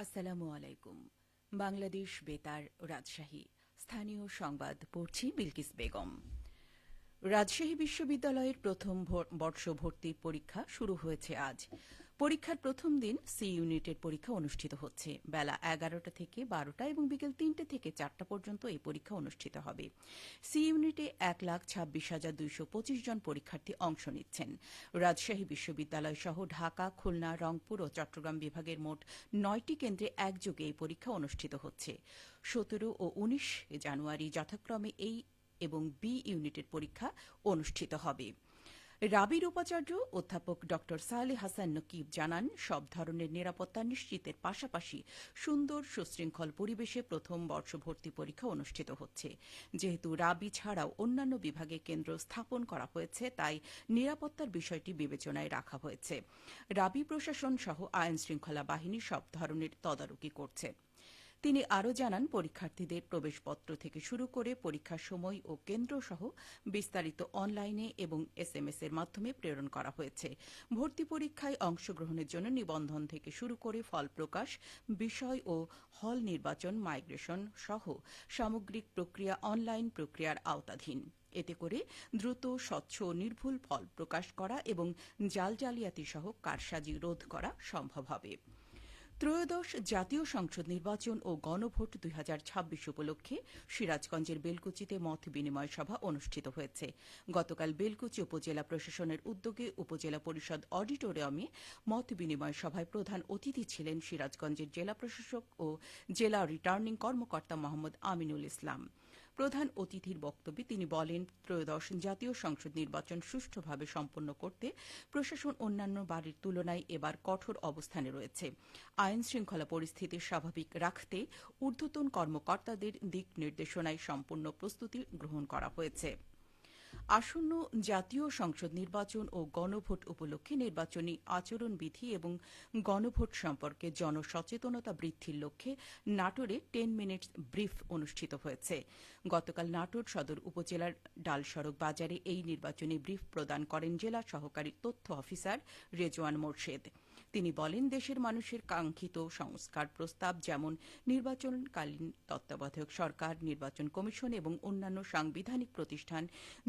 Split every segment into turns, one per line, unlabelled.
আসসালামু আলাইকুম। বাংলাদেশ বেতার, রাজশাহী। স্থানীয় সংবাদ পড়ছি বিলকিস বেগম। রাজশাহী বিশ্ববিদ্যালয়ের প্রথম বর্ষ ভর্তি পরীক্ষা শুরু হয়েছে আজ। পরীক্ষার প্রথম দিন সি ইউনিটের পরীক্ষা অনুষ্ঠিত হচ্ছে। বেলা 11টা থেকে 12টা এবং বিকেল 3টে থেকে 4টা পর্যন্ত এই পরীক্ষা অনুষ্ঠিত হবে। সি ইউনিটে 1,26,225 জন পরীক্ষার্থী অংশ নিচ্ছেন। রাজশাহী বিশ্ববিদ্যালয় সহ ঢাকা, খুলনা, রংপুর ও চট্টগ্রাম বিভাগের মোট 9টি কেন্দ্রে একযোগে এই পরীক্ষা অনুষ্ঠিত হচ্ছে। 17 ও 19 জানুয়ারি যথাক্রমে এই এবং বি ইউনিটের পরীক্ষা অনুষ্ঠিত হবে। রাবির উপাচার্য অধ্যাপক ড সালেহ হাসান নকিব জানান, সব ধরনের নিরাপত্তা নিশ্চিতের পাশাপাশি সুন্দর সুশৃঙ্খল পরিবেশে প্রথম বর্ষ ভর্তি পরীক্ষা অনুষ্ঠিত হচ্ছে। যেহেতু রাবি ছাড়াও অন্যান্য বিভাগে কেন্দ্র স্থাপন করা হয়েছে, তাই নিরাপত্তার বিষয়টি বিবেচনায় রাখা হয়েছে। রাবি প্রশাসন সহ আইন শৃঙ্খলা বাহিনী সব ধরনের তদারকি করছে। তিনি আরও জানান, পরীক্ষার্থীদের প্রবেশপত্র থেকে শুরু করে পরীক্ষার সময় ও কেন্দ্র সহ বিস্তারিত অনলাইনে এবং এসএমএস এর মাধ্যমে প্রেরণ করা হয়েছে। ভর্তি পরীক্ষায় অংশগ্রহণের জন্য নিবন্ধন থেকে শুরু করে ফল প্রকাশ, বিষয় ও হল নির্বাচন, মাইগ্রেশন সহ সামগ্রিক প্রক্রিয়া অনলাইন প্রক্রিয়ার আওতাধীন। এতে করে দ্রুত, স্বচ্ছ ও নির্ভুল ফল প্রকাশ করা এবং জালিয়াতি সহ কারসাজি রোধ করা সম্ভব হবে। ত্রয়োদশ জাতীয় সংসদ নির্বাচন ও গণভোট 2026 উপলক্ষে সিরাজগঞ্জের বেলকুচিতে মত বিনিময় সভা অনুষ্ঠিত হয়েছে। গতকাল বেলকুচি উপজেলা প্রশাসনের উদ্যোগে উপজেলা পরিষদ অডিটোরিয়ামে মত বিনিময় সভায় প্রধান অতিথি ছিলেন সিরাজগঞ্জের জেলা প্রশাসক ও জেলা রিটার্নিং কর্মকর্তা মোহাম্মদ আমিনুল ইসলাম। প্রধান অতিথির বক্তব্যে তিনি বলেন, ত্রয়োদশ জাতীয় সংসদ নির্বাচন সুষ্ঠুভাবে সম্পন্ন করতে প্রশাসন অন্যান্য বারের তুলনায় এবার কঠোর অবস্থানে রয়েছে। আইন শৃঙ্খলা পরিস্থিতি স্বাভাবিক রাখতে ঊর্ধ্বতন কর্মকর্তাদের দিক নির্দেশনায় সম্পূর্ণ প্রস্তুতি গ্রহণ করা হয়েছে। আসন্ন জাতীয় সংসদ নির্বাচন ও গণভোট উপলক্ষে নির্বাচনী আচরণবিধি এবং গণভোট সম্পর্কে জনসচেতনতা বৃদ্ধির লক্ষ্যে নাটোরে 10 মিনিটস ব্রিফ অনুষ্ঠিত হয়েছে। গতকাল নাটোর সদর উপজেলার ডালসড়ক বাজারে এই নির্বাচনী ব্রিফ প্রদান করেন জেলা সহকারী তথ্য অফিসার রেজওয়ান মোর্শেদ। তিনি বলেন, দেশের মানুষের কাঙ্ক্ষিত সংস্কার প্রস্তাব যেমন নির্বাচনকালীন তত্ত্বাবধায়ক সরকার, নির্বাচন কমিশন এবং অন্যান্য সাংবিধানিক প্রতিষ্ঠান,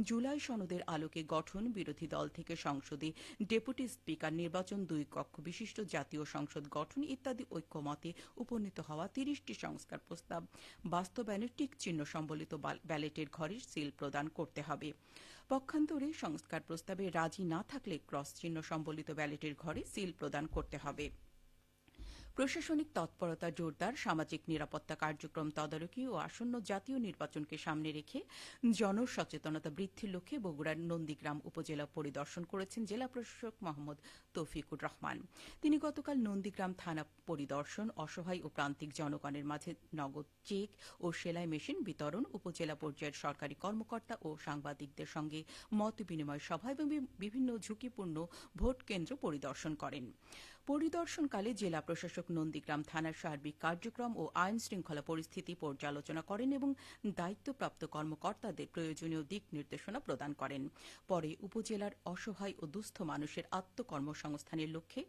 জুলাই সনদের আলোকে গঠন, বিরোধী দল থেকে সংসদে ডেপুটি স্পিকার নির্বাচন, 2 কক্ষ বিশিষ্ট জাতীয় সংসদ গঠন ইত্যাদি ঐক্যমতে উপনীত হওয়া 30টি সংস্কার প্রস্তাব বাস্তবায়নের টিক চিহ্ন সম্বলিত ব্যালটের ঘরে সিল প্রদান করতে হবে। পক্ষান্তরে সংস্কার প্রস্তাবে রাজি না থাকলে ক্রস চিহ্ন সম্বলিত ব্যালটের ঘরে সিল প্রদান করতে হবে। প্রশাসনিক তৎপরতা জোরদার, সামাজিক নিরাপত্তা কার্যক্রম তদারকি ও আসন্ন জাতীয় নির্বাচনকে সামনে রেখে জনসচেতনতা বৃদ্ধির লক্ষ্যে বগুড়ার নন্দীগ্রাম উপজেলা পরিদর্শন করেছেন জেলা প্রশাসক মোহাম্মদ তৌফিকুর রহমান। তিনি গতকাল নন্দীগ্রাম থানা পরিদর্শন, অসহায় ও প্রান্তিক জনগণের মাঝে নগদ চেক ও সেলাই মেশিন বিতরণ, উপজেলা পর্যায়ের সরকারি কর্মকর্তা ও সাংবাদিকদের সঙ্গে মত বিনিময় সভা এবং বিভিন্ন ঝুঁকিপূর্ণ ভোট কেন্দ্র পরিদর্শন করেন। পরিদর্শনকালে জেলা প্রশাসক নন্দীগ্রাম থানার সার্বিক কার্যক্রম ও আইন শৃঙ্খলা পরিস্থিতি পর্যালোচনা করেন এবং দায়িত্বপ্রাপ্ত কর্মকর্তাদের প্রয়োজনীয় দিক নির্দেশনা প্রদান করেন। পরে উপজেলার অসহায় ও দুস্থ মানুষের আত্মকর্মসংস্থানের লক্ষ্যে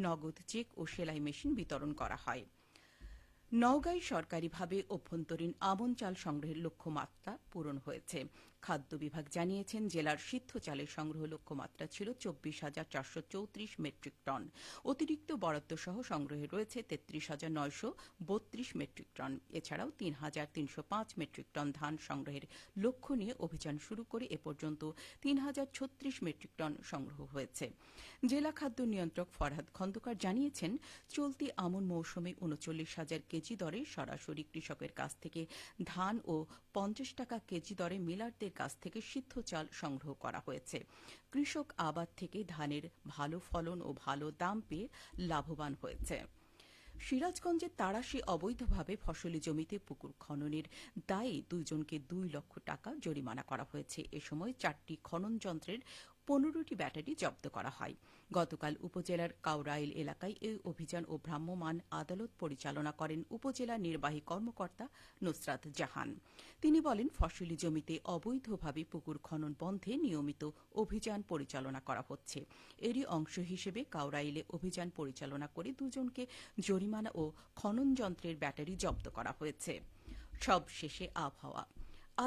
নগদ চেক ও সেলাই মেশিন বিতরণ করা হয়। নওগাঁয় সরকারিভাবে অভ্যন্তরীণ আমন চাল সংগ্রহের লক্ষ্যমাত্রা পূরণ হয়েছে। খাদ্য বিভাগ জানিয়েছেন, জেলার সিদ্ধ চালের সংগ্রহ লক্ষ্যমাত্রা ছিল 24,434 মেট্রিক টন। অতিরিক্ত বরাদ্দ সহ সংগ্রহে রয়েছে 33,932 মেট্রিক টন। এছাড়াও 3,305 মেট্রিক টন ধান সংগ্রহের লক্ষ্য নিয়ে অভিযান শুরু করে এ পর্যন্ত 3,036 মেট্রিক টন সংগ্রহ হয়েছে। জেলা খাদ্য নিয়ন্ত্রক ফরহাদ খন্দকার জানিয়েছেন, চলতি আমন মৌসুমে 39,000 কেজি দরে সরাসরি কৃষকের কাছ থেকে ধান ও 50 টাকা কেজি দরে মিলারদের কাছ থেকে সিদ্ধ চাল সংগ্রহ করা হয়েছে। কৃষক আবাদ থেকে ধানের ভালো ফলন ও ভালো দাম পেয়ে লাভবান হয়েছে। সিরাজগঞ্জের তাড়াশি অবৈধভাবে ফসলি জমিতে পুকুর খননের দায়ে 2 জনকে 2 লক্ষ টাকা জরিমানা করা হয়েছে। এ সময় 4টি খনন যন্ত্রের 15টি ব্যাটারি জব্দ করা হয়। গতকাল উপজেলার কাউরাইল এলাকায় এই অভিযান ও ভ্রাম্যমাণ আদালত পরিচালনা করেন উপজেলা নির্বাহী কর্মকর্তা নুসরাত জাহান। তিনি বলেন, ফসলি জমিতে অবৈধভাবে পুকুর খনন বন্ধে নিয়মিত অভিযান পরিচালনা করা হচ্ছে। এরই অংশ হিসেবে কাউরাইলে অভিযান পরিচালনা করে দুজনকে জরিমানা ও খনন যন্ত্রের ব্যাটারি জব্দ করা হয়েছে। সব শেষে আবহাওয়া।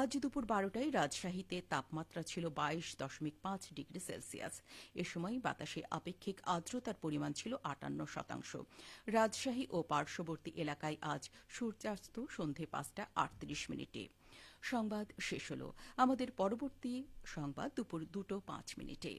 আজ দুপুর 12টায় রাজশাহীতে তাপমাত্রা ছিল 22.5 ডিগ্রি সেলসিয়াস। এ সময় বাতাসে আপেক্ষিক আর্দ্রতার পরিমাণ ছিল 58%। রাজশাহী ও পার্শ্ববর্তী এলাকায় আজ সূর্যাস্ত সন্ধে 5:38। সংবাদ শেষ হল। আমাদের পরবর্তী সংবাদ দুপুর 2:05।